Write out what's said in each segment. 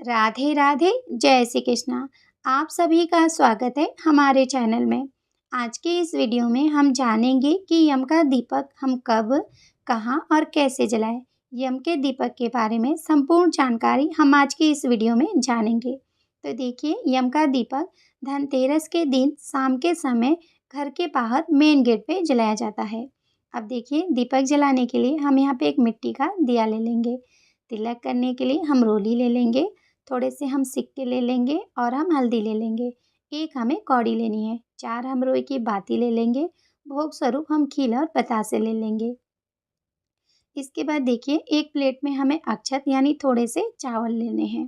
राधे राधे। जय श्री कृष्णा। आप सभी का स्वागत है हमारे चैनल में। आज के इस वीडियो में हम जानेंगे कि यम का दीपक हम कब, कहाँ और कैसे जलाएं। यम के दीपक के बारे में संपूर्ण जानकारी हम आज के इस वीडियो में जानेंगे। तो देखिए, यम का दीपक धनतेरस के दिन शाम के समय घर के बाहर मेन गेट पे जलाया जाता है। अब देखिए, दीपक जलाने के लिए हम यहाँ पे एक मिट्टी का दिया ले लेंगे। तिलक करने के लिए हम रोली ले लेंगे, थोड़े से हम सिक्के ले लेंगे और हम हल्दी ले लेंगे। एक हमें कौड़ी लेनी है, 4 हम रुई की बाती ले लेंगे। भोग स्वरूप हम खील और बतासे ले लेंगे। इसके बाद देखिए, एक प्लेट में हमें अक्षत यानी थोड़े से चावल लेने हैं।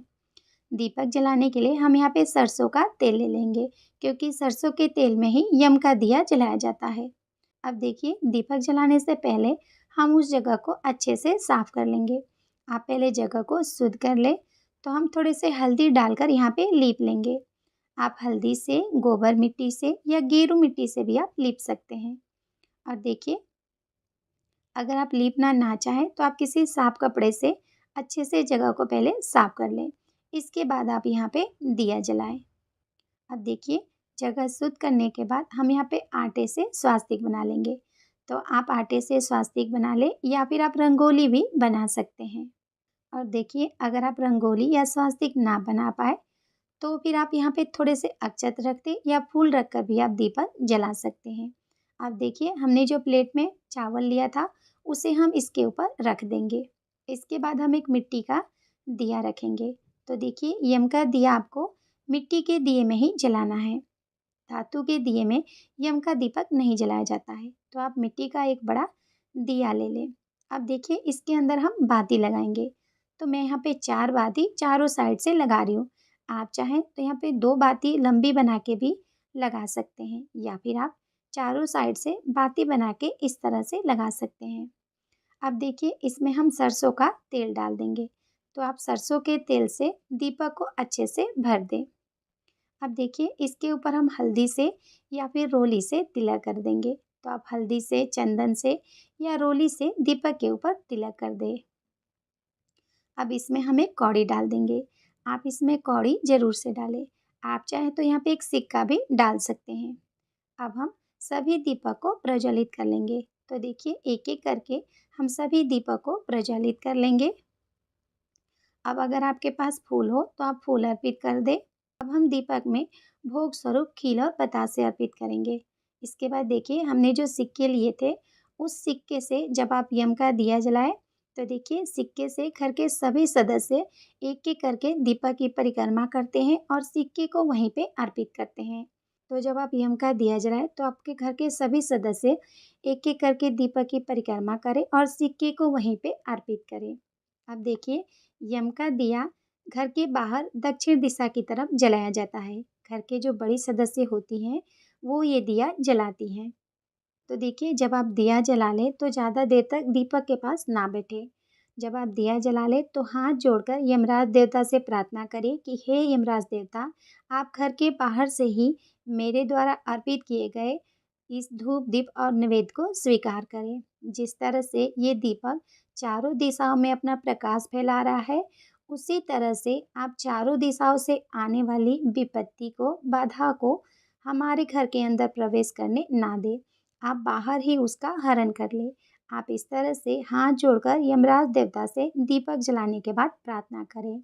दीपक जलाने के लिए हम यहाँ पे सरसों का तेल ले लेंगे, क्योंकि सरसों के तेल में ही यम का दिया जलाया जाता है। अब देखिए, दीपक जलाने से पहले हम उस जगह को अच्छे से साफ कर लेंगे। आप पहले जगह को शुद्ध कर ले। तो हम थोड़े से हल्दी डालकर यहाँ पे लीप लेंगे। आप हल्दी से, गोबर मिट्टी से या गेरू मिट्टी से भी आप लीप सकते हैं। और देखिए, अगर आप लीपना ना चाहें तो आप किसी साफ कपड़े से अच्छे से जगह को पहले साफ कर लें। इसके बाद आप यहाँ पे दिया जलाएं। अब देखिए, जगह शुद्ध करने के बाद हम यहाँ पे आटे से स्वास्तिक बना लेंगे। तो आप आटे से स्वास्तिक बना लें या फिर आप रंगोली भी बना सकते हैं। और देखिए, अगर आप रंगोली या स्वास्तिक ना बना पाए तो फिर आप यहाँ पे थोड़े से अक्षत रख दें या फूल रखकर भी आप दीपक जला सकते हैं। अब देखिए, हमने जो प्लेट में चावल लिया था उसे हम इसके ऊपर रख देंगे। इसके बाद हम एक मिट्टी का दिया रखेंगे। तो देखिए, यम का दिया आपको मिट्टी के दिए में ही जलाना है। धातु के दिए में यम का दीपक नहीं जलाया जाता है। तो आप मिट्टी का एक बड़ा दिया ले लें। अब देखिए, इसके अंदर हम बाती लगाएंगे। तो मैं यहाँ पे 4 बाती चारों साइड से लगा रही हूँ। आप चाहें तो यहाँ पे 2 बाती लंबी बना के भी लगा सकते हैं, या फिर आप चारों साइड से बाती बना के इस तरह से लगा सकते हैं। अब देखिए, इसमें हम सरसों का तेल डाल देंगे। तो आप सरसों के तेल से दीपक को अच्छे से भर दें। अब देखिए, इसके ऊपर हम हल्दी से या फिर रोली से तिलक कर देंगे। तो आप हल्दी से, चंदन से या रोली से दीपक के ऊपर तिलक कर दें। अब इसमें हम एक कौड़ी डाल देंगे। आप इसमें कौड़ी ज़रूर से डालें। आप चाहें तो यहाँ पे एक सिक्का भी डाल सकते हैं। अब हम सभी दीपक को प्रज्वलित कर लेंगे। तो देखिए, एक-एक करके हम सभी दीपक को प्रज्वलित कर लेंगे। अब अगर आपके पास फूल हो तो आप फूल अर्पित कर दें। अब हम दीपक में भोग स्वरूप खील और बतासे अर्पित करेंगे। इसके बाद देखिए, हमने जो सिक्के लिए थे उस सिक्के से जब आप यम का दिया जलाए तो देखिए, सिक्के से घर के सभी सदस्य एक एक करके दीपक की परिक्रमा करते हैं और सिक्के को वहीं पे अर्पित करते हैं। तो जब आप यम का दिया जलाए तो आपके घर के सभी सदस्य एक एक करके दीपक की परिक्रमा करें और सिक्के को वहीं पे अर्पित करें। अब देखिए, यम का दिया घर के बाहर दक्षिण दिशा की तरफ जलाया जाता है। घर के जो बड़ी सदस्य होती हैं वो ये दिया जलाती हैं। तो देखिए, जब आप दिया जला लें तो ज़्यादा देर तक दीपक के पास ना बैठे। जब आप दिया जला लें तो हाथ जोड़कर यमराज देवता से प्रार्थना करें कि हे यमराज देवता, आप घर के बाहर से ही मेरे द्वारा अर्पित किए गए इस धूप दीप और नैवेद्य को स्वीकार करें। जिस तरह से ये दीपक चारों दिशाओं में अपना प्रकाश फैला रहा है, उसी तरह से आप चारों दिशाओं से आने वाली विपत्ति को, बाधा को हमारे घर के अंदर प्रवेश करने ना दें। आप बाहर ही उसका हरण कर ले। आप इस तरह से हाथ जोड़कर यमराज देवता से दीपक जलाने के बाद प्रार्थना करें।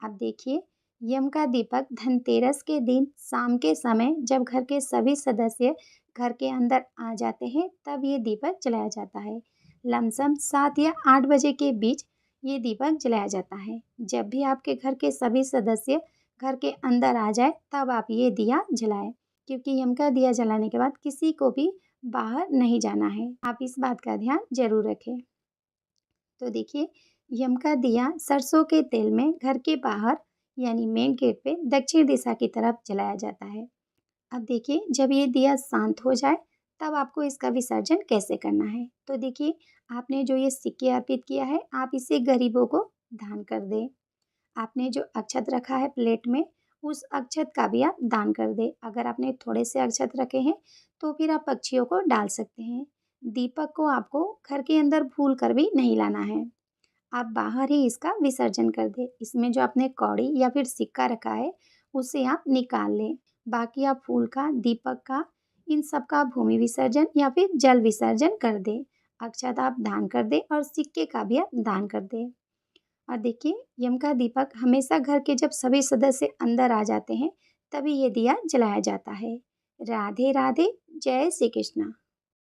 अब देखिए, यम का दीपक धनतेरस के दिन शाम के समय जब घर के सभी सदस्य घर के अंदर आ जाते हैं तब ये दीपक जलाया जाता है। लमसम 7 या 8 बजे के बीच ये दीपक जलाया जाता है। जब भी आपके घर के सभी सदस्य घर के अंदर आ जाए तब आप ये दिया जलाएं, क्योंकि यम का दिया जलाने के बाद किसी को भी बाहर नहीं जाना है। आप इस बात का ध्यान जरूर रखें। तो देखिए, यम का दिया सरसों के तेल में घर के बाहर यानी मेन गेट पे दक्षिण दिशा की तरफ जलाया जाता है। अब देखिए, जब ये दिया शांत हो जाए तब आपको इसका विसर्जन कैसे करना है। तो देखिए, आपने जो ये सिक्के अर्पित किया है आप इसे गरीबों को दान कर दें। आपने जो अक्षत रखा है प्लेट में उस अक्षत का भी आप दान कर दें। अगर आपने थोड़े से अक्षत रखे हैं तो फिर आप पक्षियों को डाल सकते हैं। दीपक को आपको घर के अंदर भूल कर भी नहीं लाना है। आप बाहर ही इसका विसर्जन कर दें। इसमें जो आपने कौड़ी या फिर सिक्का रखा है, उसे आप निकाल लें। बाकी आप फूल का, दीपक का, इन सब का भूमि विसर्जन या फिर जल विसर्जन कर दें। अक्षत आप दान कर दें और सिक्के का भी आप दान कर दें। और देखिए, यम का दीपक हमेशा घर के जब सभी सदस्य अंदर आ जाते हैं, तभी ये दिया जलाया जाता है। राधे राधे, जय श्री कृष्णा।